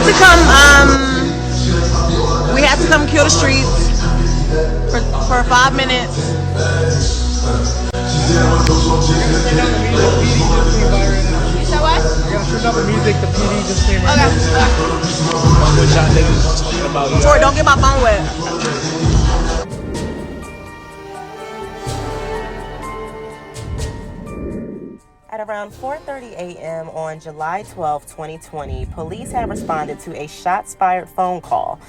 We had to come kill the streets for 5 minutes. You said what? You gotta turn up the music, the PD just came right Okay. Sorry, don't get my phone wet. At around 4:30 a.m. on July 12, 2020, police had responded to a shots-fired phone call.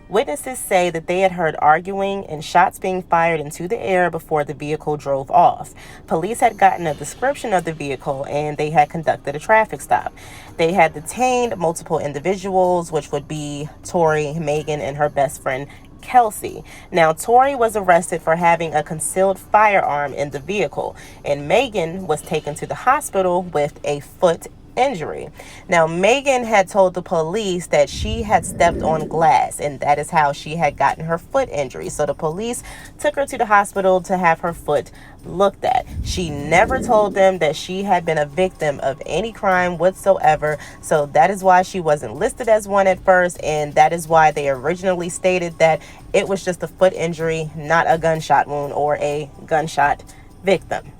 Witnesses say that they had heard arguing and shots being fired into the air before the vehicle drove off. Police had gotten a description of the vehicle and they had conducted a traffic stop. They had detained multiple individuals, which would be Tory, Megan, and her best friend, Kelsey. Now, Tory was arrested for having a concealed firearm in the vehicle, and Megan was taken to the hospital with a foot injury. Now, Megan had told the police that she had stepped on glass, and that is how she had gotten her foot injury. So the police took her to the hospital to have her foot looked at. She never told them that she had been a victim of any crime whatsoever. So that is why she wasn't listed as one at first, and that is why they originally stated that it was just a foot injury, not a gunshot wound or a gunshot victim.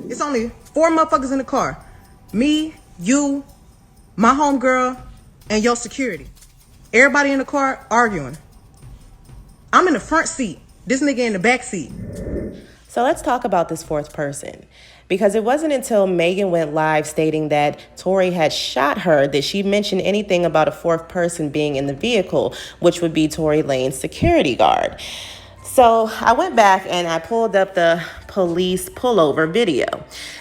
It's only 4 motherfuckers in the car. Me, you, my homegirl, and your security. Everybody in the car arguing. I'm in the front seat. This nigga in the back seat. So let's talk about this fourth person, because it wasn't until Megan went live stating that Tory had shot her that she mentioned anything about a fourth person being in the vehicle, which would be Tory Lanez's security guard. So I went back and I pulled up the police pullover video.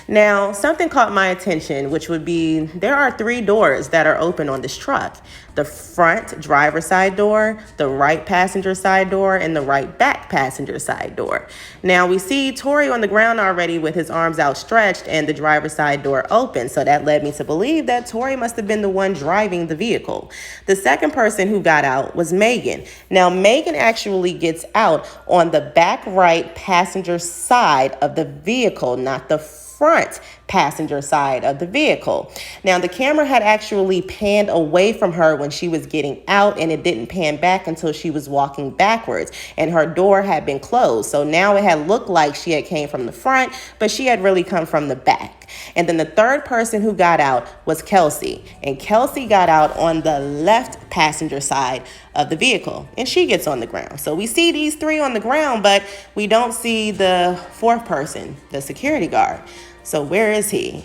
Now, something caught my attention, which would be there are 3 doors that are open on this truck. The front driver's side door, the right passenger side door, and the right back passenger side door. Now, we see Tory on the ground already with his arms outstretched and the driver's side door open. So that led me to believe that Tory must have been the one driving the vehicle. The second person who got out was Megan. Now, Megan actually gets out on the back right passenger side of the vehicle, not the front passenger side of the vehicle. Now, the camera had actually panned away from her when she was getting out, and it didn't pan back until she was walking backwards, and her door had been closed. So now it had looked like she had came from the front, but she had really come from the back. And then the third person who got out was Kelsey, and Kelsey got out on the left passenger side of the vehicle, and she gets on the ground. So we see these 3 on the ground, but we don't see the fourth person, the security guard. So where is he?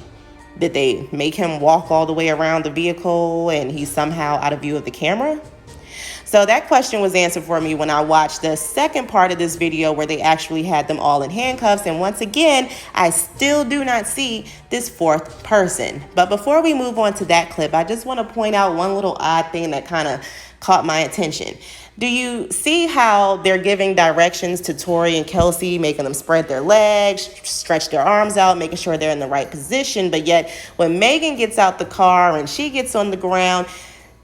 Did they make him walk all the way around the vehicle and he's somehow out of view of the camera? So that question was answered for me when I watched the second part of this video where they actually had them all in handcuffs. And once again, I still do not see this fourth person. But before we move on to that clip, I just want to point out one little odd thing that kind of caught my attention. Do you see how they're giving directions to Tory and Kelsey, making them spread their legs, stretch their arms out, making sure they're in the right position? But yet when Megan gets out the car and she gets on the ground,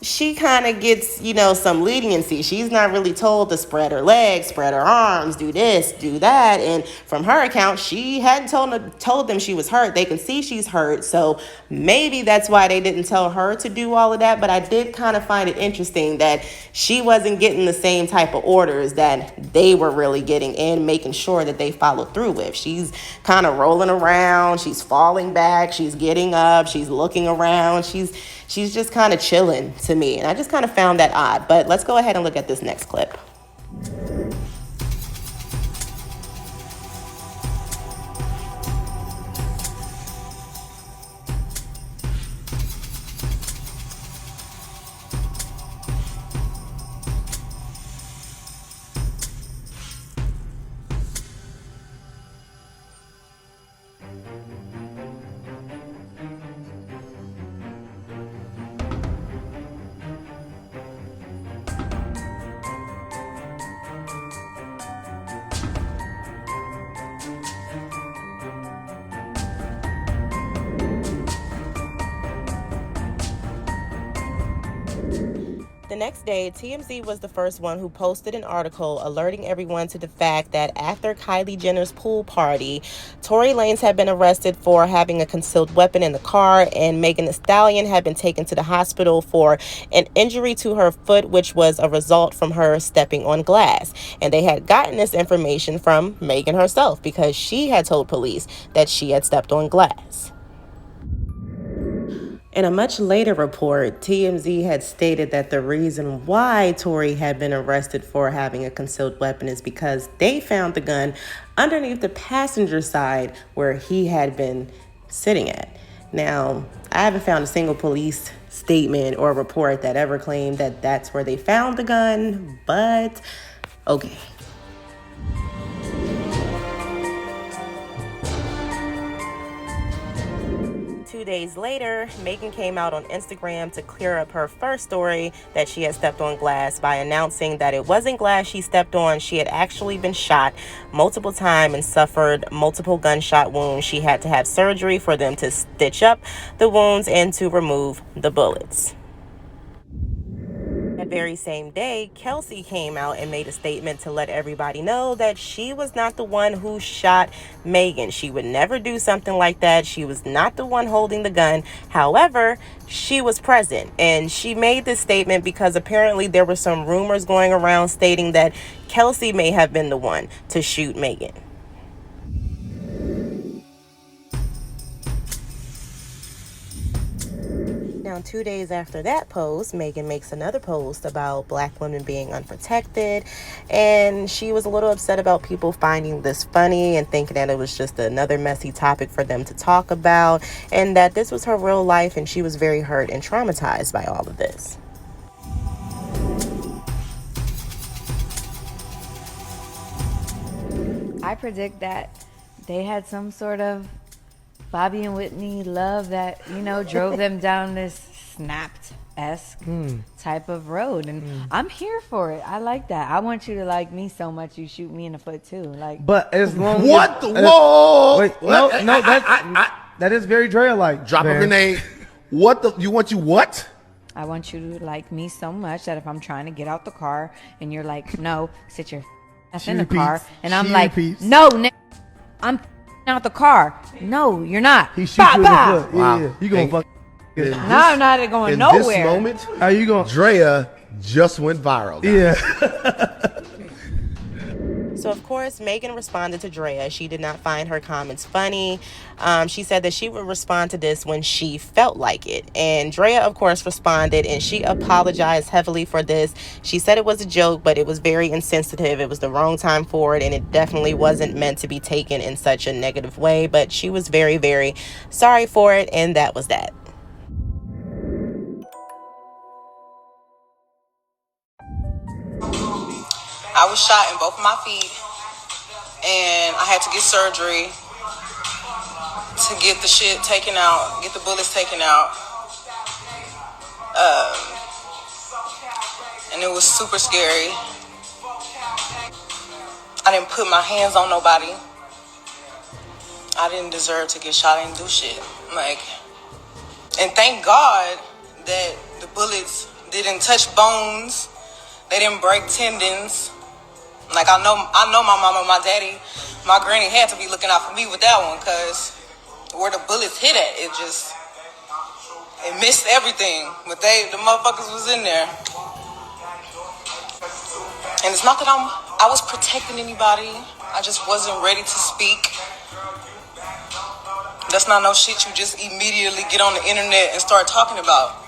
she kind of gets, some leniency. She's not really told to spread her legs, spread her arms, do this, do that. And from her account, she hadn't told them she was hurt. They can see she's hurt. So maybe that's why they didn't tell her to do all of that. But I did kind of find it interesting that she wasn't getting the same type of orders that they were really getting and making sure that they followed through with. She's kind of rolling around. She's falling back. She's getting up. She's looking around. She's just kind of chilling to me. And I just kind of found that odd. But let's go ahead and look at this next clip. next day, TMZ was the first one who posted an article alerting everyone to the fact that after Kylie Jenner's pool party, Tory Lanez had been arrested for having a concealed weapon in the car, and Megan Thee Stallion had been taken to the hospital for an injury to her foot, which was a result from her stepping on glass. And they had gotten this information from Megan herself because she had told police that she had stepped on glass. In a much later report, TMZ had stated that the reason why Tory had been arrested for having a concealed weapon is because they found the gun underneath the passenger side where he had been sitting at. Now, I haven't found a single police statement or report that ever claimed that that's where they found the gun, but okay. 2 days later, Megan came out on Instagram to clear up her first story that she had stepped on glass by announcing that it wasn't glass she stepped on. She had actually been shot multiple times and suffered multiple gunshot wounds. She had to have surgery for them to stitch up the wounds and to remove the bullets. That very same day, Kelsey came out and made a statement to let everybody know that she was not the one who shot Megan. She would never do something like that. She was not the one holding the gun. However, she was present, and she made this statement because apparently there were some rumors going around stating that Kelsey may have been the one to shoot Megan. Now, 2 days after that post, Megan makes another post about black women being unprotected, and she was a little upset about people finding this funny and thinking that it was just another messy topic for them to talk about, and that this was her real life, and she was very hurt and traumatized by all of this. I predict that they had some sort of Bobby and Whitney love that, drove them down this Snapped-esque type of road. And I'm here for it. I like that. I want you to like me so much you shoot me in the foot too. But as long What? as, Whoa! Wait, no, that is very Dre-like. Drop a grenade. What the? You want you what? I want you to like me so much that if I'm trying to get out the car and you're like, no, sit your ass in the car. And I'm like, no, I'm out the car. No, you're not. He shoots you in the foot. Wow. Yeah. You gonna fuck. No, I'm not going In nowhere. this moment, How you gonna? Drea just went viral. Guys. Yeah. So, of course, Megan responded to Drea. She did not find her comments funny. She said that she would respond to this when she felt like it. And Drea, of course, responded, and she apologized heavily for this. She said it was a joke, but it was very insensitive. It was the wrong time for it, and it definitely wasn't meant to be taken in such a negative way. But she was very, very sorry for it, and that was that. I was shot in both of my feet, and I had to get surgery to get the shit taken out, get the bullets taken out. And it was super scary. I didn't put my hands on nobody. I didn't deserve to get shot. I didn't do shit. And thank God that the bullets didn't touch bones. They didn't break tendons. I know my mama, my daddy, my granny had to be looking out for me with that one, because where the bullets hit at, it missed everything. But the motherfuckers was in there. And it's not that I was protecting anybody. I just wasn't ready to speak. That's not no shit you just immediately get on the internet and start talking about.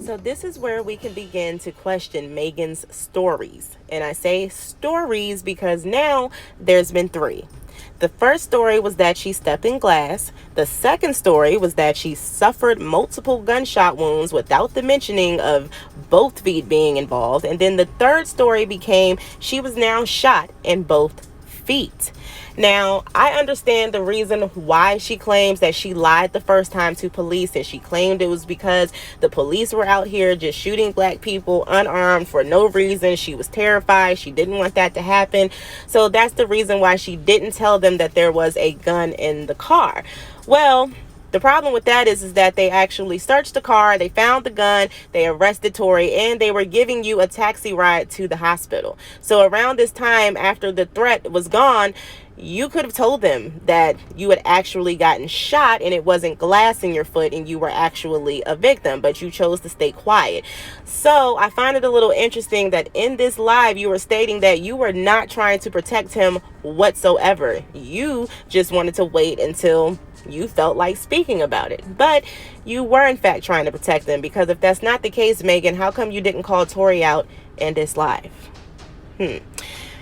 So this is where we can begin to question Megan's stories. And I say stories because now there's been 3. The first story was that she stepped in glass. The second story was that she suffered multiple gunshot wounds without the mentioning of both feet being involved. And then the third story became she was now shot in both feet. Now, I understand the reason why she claims that she lied the first time to police, and she claimed it was because the police were out here just shooting black people unarmed for no reason. She was terrified. She didn't want that to happen. So that's the reason why she didn't tell them that there was a gun in the car. Well, The problem with that is that they actually searched the car, they found the gun, they arrested Tory, and they were giving you a taxi ride to the hospital. So around this time, after the threat was gone, you could have told them that you had actually gotten shot and it wasn't glass in your foot and you were actually a victim, but you chose to stay quiet. So I find it a little interesting that in this live, you were stating that you were not trying to protect him whatsoever. You just wanted to wait until you felt like speaking about it, but you were in fact trying to protect them, because if that's not the case, Megan, how come you didn't call Tory out in this live?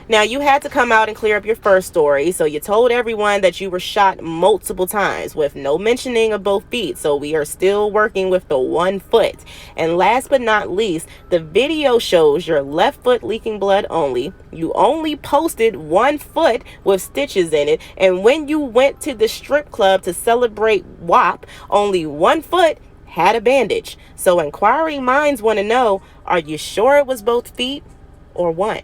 Now, you had to come out and clear up your first story, so you told everyone that you were shot multiple times with no mentioning of both feet, so we are still working with the 1 foot. And last but not least, the video shows your left foot leaking blood only. You only posted 1 foot with stitches in it, and when you went to the strip club to celebrate WAP, only 1 foot had a bandage. So inquiring minds want to know, are you sure it was both feet or one?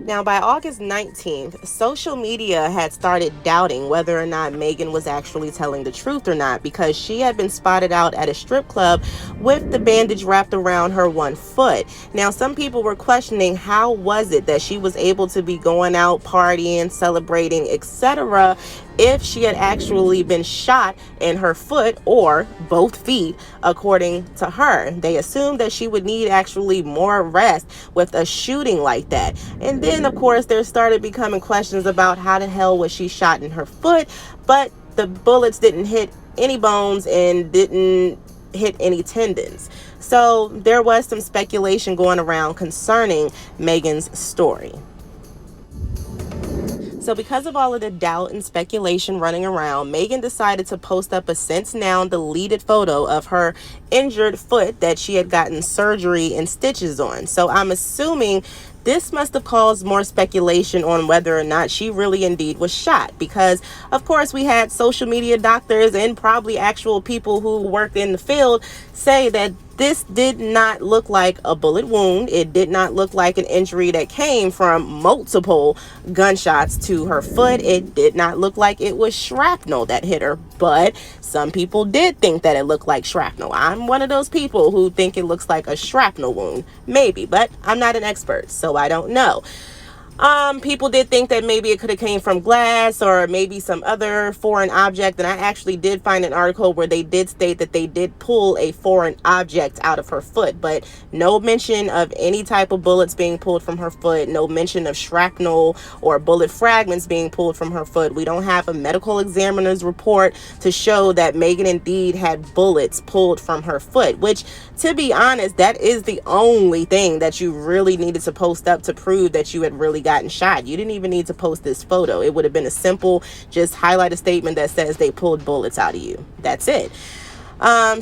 Now, by August 19th, social media had started doubting whether or not Megan was actually telling the truth or not, because she had been spotted out at a strip club with the bandage wrapped around her 1 foot. Now, some people were questioning how was it that she was able to be going out, partying, celebrating, etc., if she had actually been shot in her foot or both feet, according to her. They assumed that she would need actually more rest with a shooting like that. And then, of course, there started becoming questions about how the hell was she shot in her foot, but the bullets didn't hit any bones and didn't hit any tendons. So there was some speculation going around concerning Megan's story. So because of all of the doubt and speculation running around, Megan decided to post up a since now deleted photo of her injured foot that she had gotten surgery and stitches on. So I'm assuming this must have caused more speculation on whether or not she really indeed was shot, because of course we had social media doctors and probably actual people who worked in the field say that this did not look like a bullet wound. It did not look like an injury that came from multiple gunshots to her foot. It did not look like it was shrapnel that hit her, but some people did think that it looked like shrapnel. I'm one of those people who think it looks like a shrapnel wound, maybe, but I'm not an expert, so I don't know. People did think that maybe it could have came from glass or maybe some other foreign object. And I actually did find an article where they did state that they did pull a foreign object out of her foot, but no mention of any type of bullets being pulled from her foot. No mention of shrapnel or bullet fragments being pulled from her foot. We don't have a medical examiner's report to show that Megan indeed had bullets pulled from her foot, which, to be honest, that is the only thing that you really needed to post up to prove that you had really gotten shot. You didn't even need to post this photo. It would have been a simple, just highlight a statement that says they pulled bullets out of you. That's it.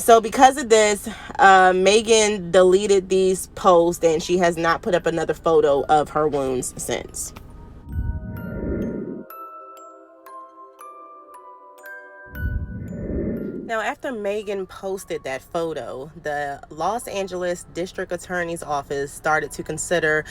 So because of this, Megan deleted these posts and she has not put up another photo of her wounds since. Now, after Megan posted that photo, the Los Angeles District Attorney's Office started to consider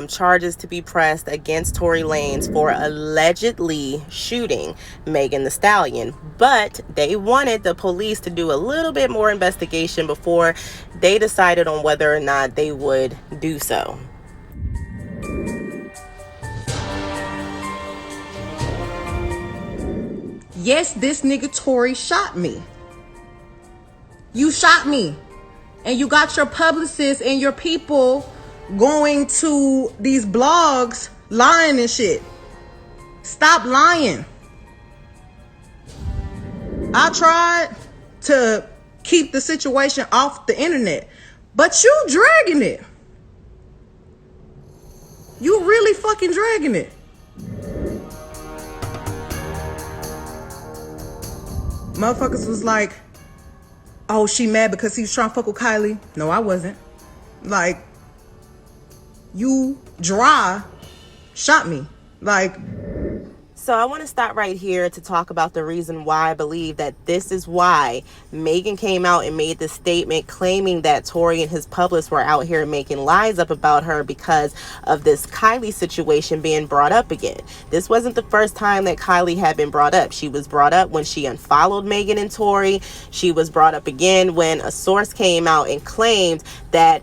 charges to be pressed against Tory Lanez for allegedly shooting Megan Thee Stallion. But they wanted the police to do a little bit more investigation before they decided on whether or not they would do so. Yes, this nigga Tory shot me. You shot me. And you got your publicists and your people going to these blogs lying and shit. Stop lying. I tried to keep the situation off the internet, but you dragging it. You really fucking dragging it. Motherfuckers was like, oh, she mad because he was trying to fuck with Kylie. No, I wasn't. Like, you dry shot me. Like, So I want to stop right here to talk about the reason why I believe that this is why Megan came out and made this statement claiming that Tory and his publicists were out here making lies up about her because of this Kylie situation being brought up again. This wasn't the first time that Kylie had been brought up. She was brought up when she unfollowed Megan and Tory. She was brought up again when a source came out and claimed that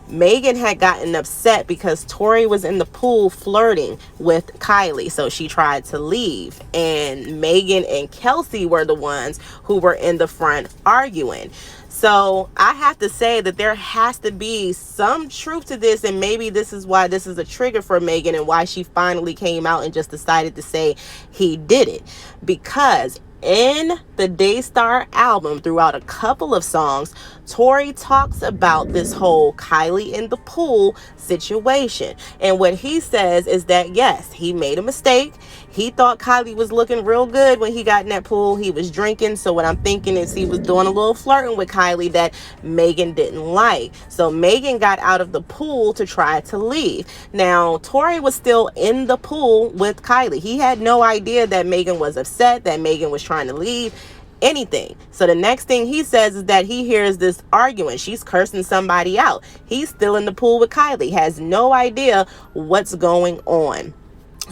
Megan had gotten upset because Tory was in the pool flirting with Kylie, so she tried to leave, and Megan and Kelsey were the ones who were in the front arguing. So I have to say that there has to be some truth to this, and maybe this is why this is a trigger for Megan and why she finally came out and just decided to say he did it. Because in the Daystar album, throughout a couple of songs, Tory talks about this whole Kylie in the pool situation. And what he says is that, yes, he made a mistake. He thought Kylie was looking real good when he got in that pool. He was drinking. So what I'm thinking is he was doing a little flirting with Kylie that Megan didn't like. So Megan got out of the pool to try to leave. Now, Tory was still in the pool with Kylie. He had no idea that Megan was upset, that Megan was trying to leave, anything. So the next thing he says is that he hears this argument. She's cursing somebody out. He's still in the pool with Kylie, has no idea what's going on.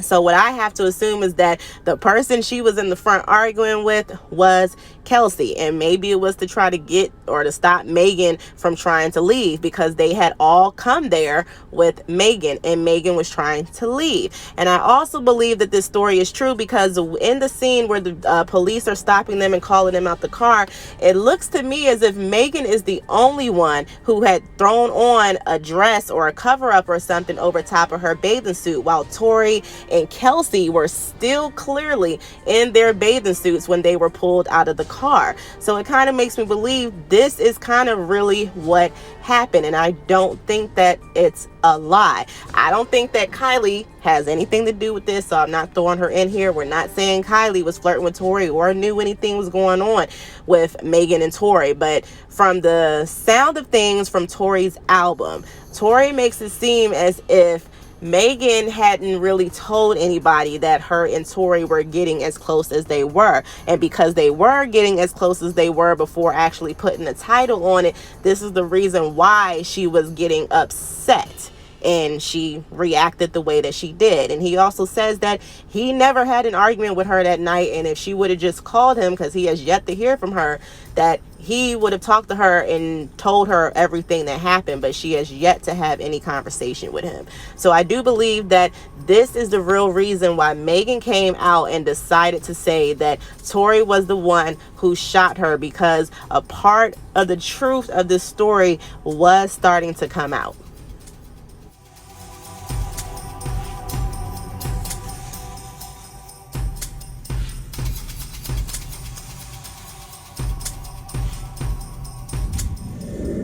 So what I have to assume is that the person she was in the front arguing with was Kelsey, and maybe it was to try to get or to stop Megan from trying to leave, because they had all come there with Megan and Megan was trying to leave. And I also believe that this story is true because in the scene where the police are stopping them and calling them out the car, it looks to me as if Megan is the only one who had thrown on a dress or a cover up or something over top of her bathing suit, while Tory and Kelsey were still clearly in their bathing suits when they were pulled out of the car. So it kind of makes me believe this is kind of really what happened, and I don't think that it's a lie. I don't think that Kylie has anything to do with this, so I'm not throwing her in here. We're not saying Kylie was flirting with Tory or knew anything was going on with Megan and Tory, but from the sound of things from Tory's album, Tory makes it seem as if Megan hadn't really told anybody that her and Tory were getting as close as they were. And because they were getting as close as they were before actually putting a title on it, this is the reason why she was getting upset and she reacted the way that she did. And he also says that he never had an argument with her that night, and if she would have just called him, because he has yet to hear from her, that he would have talked to her and told her everything that happened, but she has yet to have any conversation with him. So I do believe that this is the real reason why Megan came out and decided to say that Tory was the one who shot her, because a part of the truth of this story was starting to come out.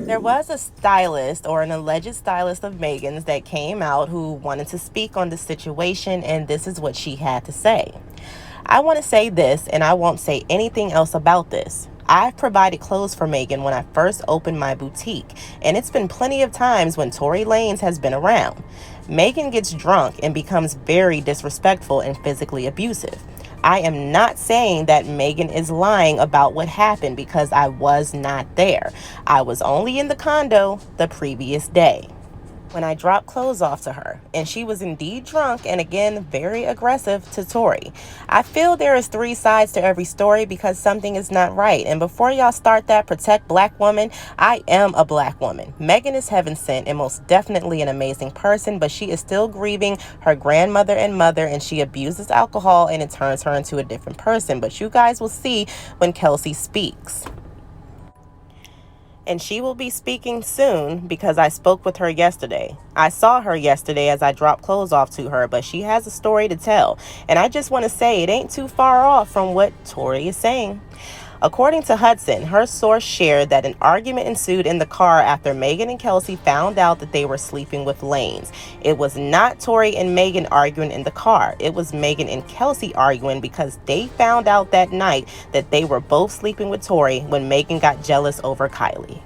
There was a stylist, or an alleged stylist of Megan's, that came out who wanted to speak on the situation, and this is what she had to say. I want to say this, and I won't say anything else about this. I've provided clothes for Megan when I first opened my boutique, and it's been plenty of times when Tory Lanez has been around. Megan gets drunk and becomes very disrespectful and physically abusive. I am not saying that Megan is lying about what happened, because I was not there. I was only in the condo the previous day when I dropped clothes off to her, and she was indeed drunk and again very aggressive to Tory. I feel there is 3 sides to every story because something is not right. And before y'all start that protect black woman, I am a black woman. Megan is heaven sent and most definitely an amazing person, but she is still grieving her grandmother and mother, and she abuses alcohol and it turns her into a different person. But you guys will see when Kelsey speaks. And she will be speaking soon because I spoke with her yesterday. I saw her yesterday as I dropped clothes off to her, but she has a story to tell. And I just want to say it ain't too far off from what Tory is saying. According to Hudson, her source shared that an argument ensued in the car after Megan and Kelsey found out that they were sleeping with Lanez. It was not Tory and Megan arguing in the car. It was Megan and Kelsey arguing because they found out that night that they were both sleeping with Tory when Megan got jealous over Kylie.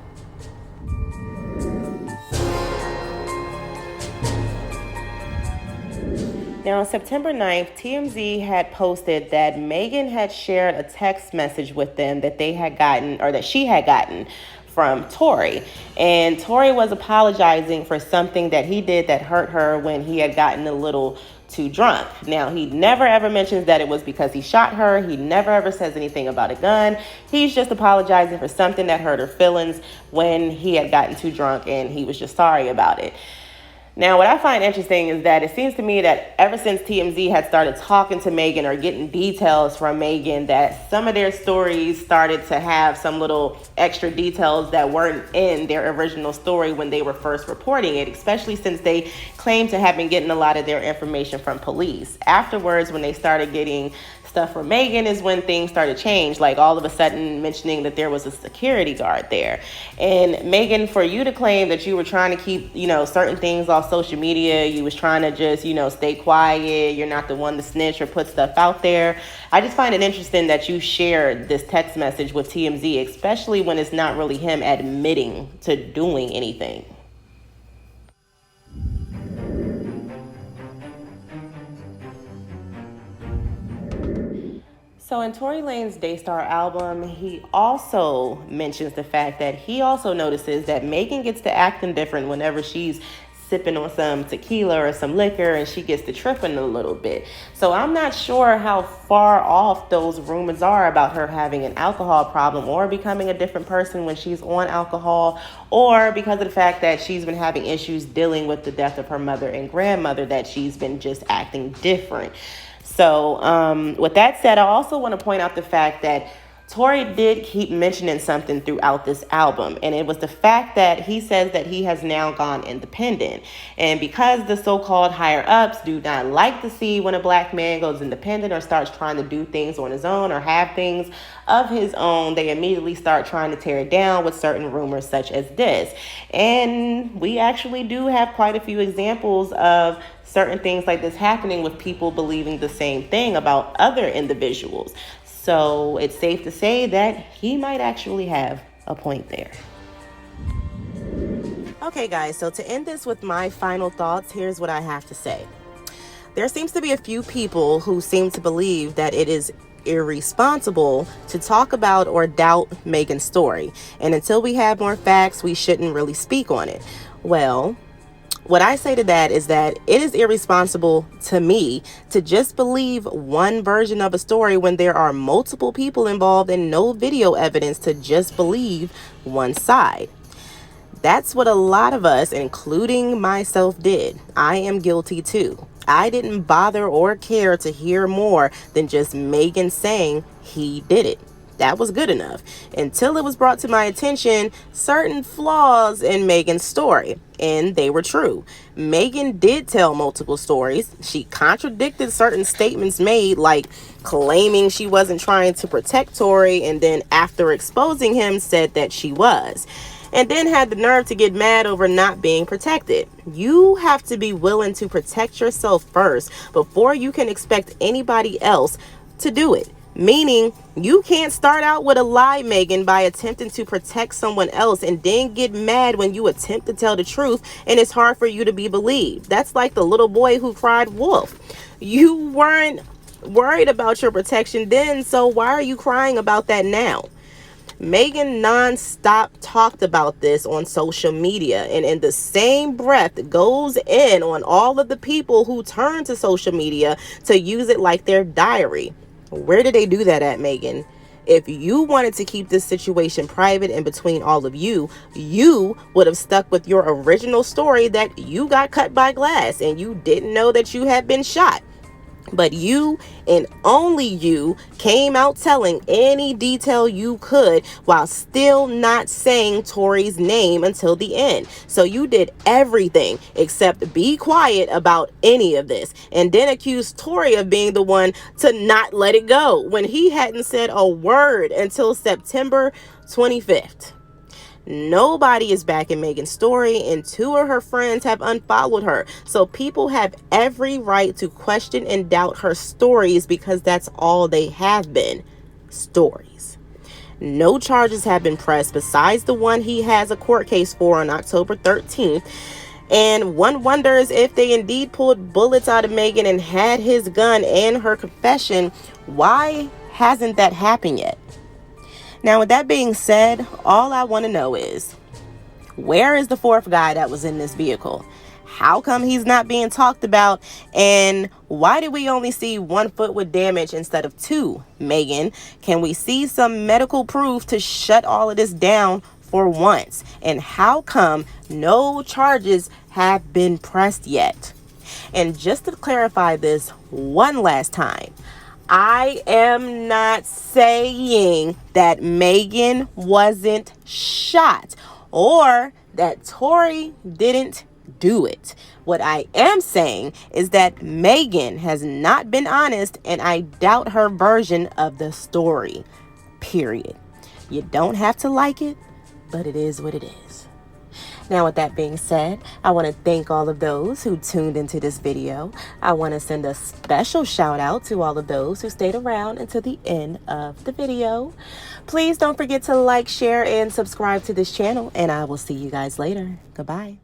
Now, on September 9th, TMZ had posted that Megan had shared a text message with them that they had gotten, or that she had gotten from Tory. And Tory was apologizing for something that he did that hurt her when he had gotten a little too drunk. Now, he never ever mentions that it was because he shot her. He never ever says anything about a gun. He's just apologizing for something that hurt her feelings when he had gotten too drunk, and he was just sorry about it. Now, what I find interesting is that it seems to me that ever since TMZ had started talking to Megan or getting details from Megan, that some of their stories started to have some little extra details that weren't in their original story when they were first reporting it, especially since they claim to have been getting a lot of their information from police. Afterwards, when they started getting stuff from Megan is when things started to change, like all of a sudden mentioning that there was a security guard there. And Megan, for you to claim that you were trying to keep, certain things off social media, you was trying to just, stay quiet, you're not the one to snitch or put stuff out there. I just find it interesting that you shared this text message with TMZ, especially when it's not really him admitting to doing anything. So in Tory Lanez's Daystar album, he also mentions the fact that he also notices that Megan gets to acting different whenever she's sipping on some tequila or some liquor and she gets to tripping a little bit. So I'm not sure how far off those rumors are about her having an alcohol problem or becoming a different person when she's on alcohol, or because of the fact that she's been having issues dealing with the death of her mother and grandmother, that she's been just acting different. So with that said, I also want to point out the fact that Tory did keep mentioning something throughout this album, and it was the fact that he says that he has now gone independent. And because the so-called higher ups do not like to see when a black man goes independent or starts trying to do things on his own or have things of his own, they immediately start trying to tear it down with certain rumors such as this. And we actually do have quite a few examples of certain things like this happening with people believing the same thing about other individuals. So it's safe to say that he might actually have a point there. Okay, guys, so to end this with my final thoughts, here's what I have to say. There seems to be a few people who seem to believe that it is irresponsible to talk about or doubt Megan's story. And until we have more facts, we shouldn't really speak on it. Well, what I say to that is that it is irresponsible to me to just believe one version of a story when there are multiple people involved and no video evidence to just believe one side. That's what a lot of us, including myself, did. I am guilty too. I didn't bother or care to hear more than just Megan saying he did it. That was good enough until it was brought to my attention certain flaws in Megan's story, and they were true. Megan did tell multiple stories. She contradicted certain statements made, like claiming she wasn't trying to protect Tory, and then after exposing him said that she was, and then had the nerve to get mad over not being protected. You have to be willing to protect yourself first before you can expect anybody else to do it. Meaning, you can't start out with a lie, Megan, by attempting to protect someone else and then get mad when you attempt to tell the truth and it's hard for you to be believed. That's like the little boy who cried wolf. You weren't worried about your protection then, so why are you crying about that now? Megan nonstop talked about this on social media, and in the same breath goes in on all of the people who turn to social media to use it like their diary. Where did they do that at, Megan? If you wanted to keep this situation private and between all of you, you would have stuck with your original story that you got cut by glass and you didn't know that you had been shot. But you and only you came out telling any detail you could while still not saying Tory's name until the end. So you did everything except be quiet about any of this and then accuse Tory of being the one to not let it go when he hadn't said a word until September 25th. Nobody is backing Megan's story, and 2 of her friends have unfollowed her. So people have every right to question and doubt her stories because that's all they have been. Stories. No charges have been pressed besides the one he has a court case for on October 13th. And one wonders if they indeed pulled bullets out of Megan and had his gun and her confession. Why hasn't that happened yet? Now, with that being said, all I want to know is, where is the fourth guy that was in this vehicle? How come he's not being talked about? And why did we only see 1 foot with damage instead of 2, Megan? Can we see some medical proof to shut all of this down for once? And how come no charges have been pressed yet? And just to clarify this one last time, I am not saying that Megan wasn't shot or that Tory didn't do it. What I am saying is that Megan has not been honest, and I doubt her version of the story. Period. You don't have to like it, but it is what it is. Now, with that being said, I want to thank all of those who tuned into this video. I want to send a special shout out to all of those who stayed around until the end of the video. Please don't forget to like, share, and subscribe to this channel, and I will see you guys later. Goodbye.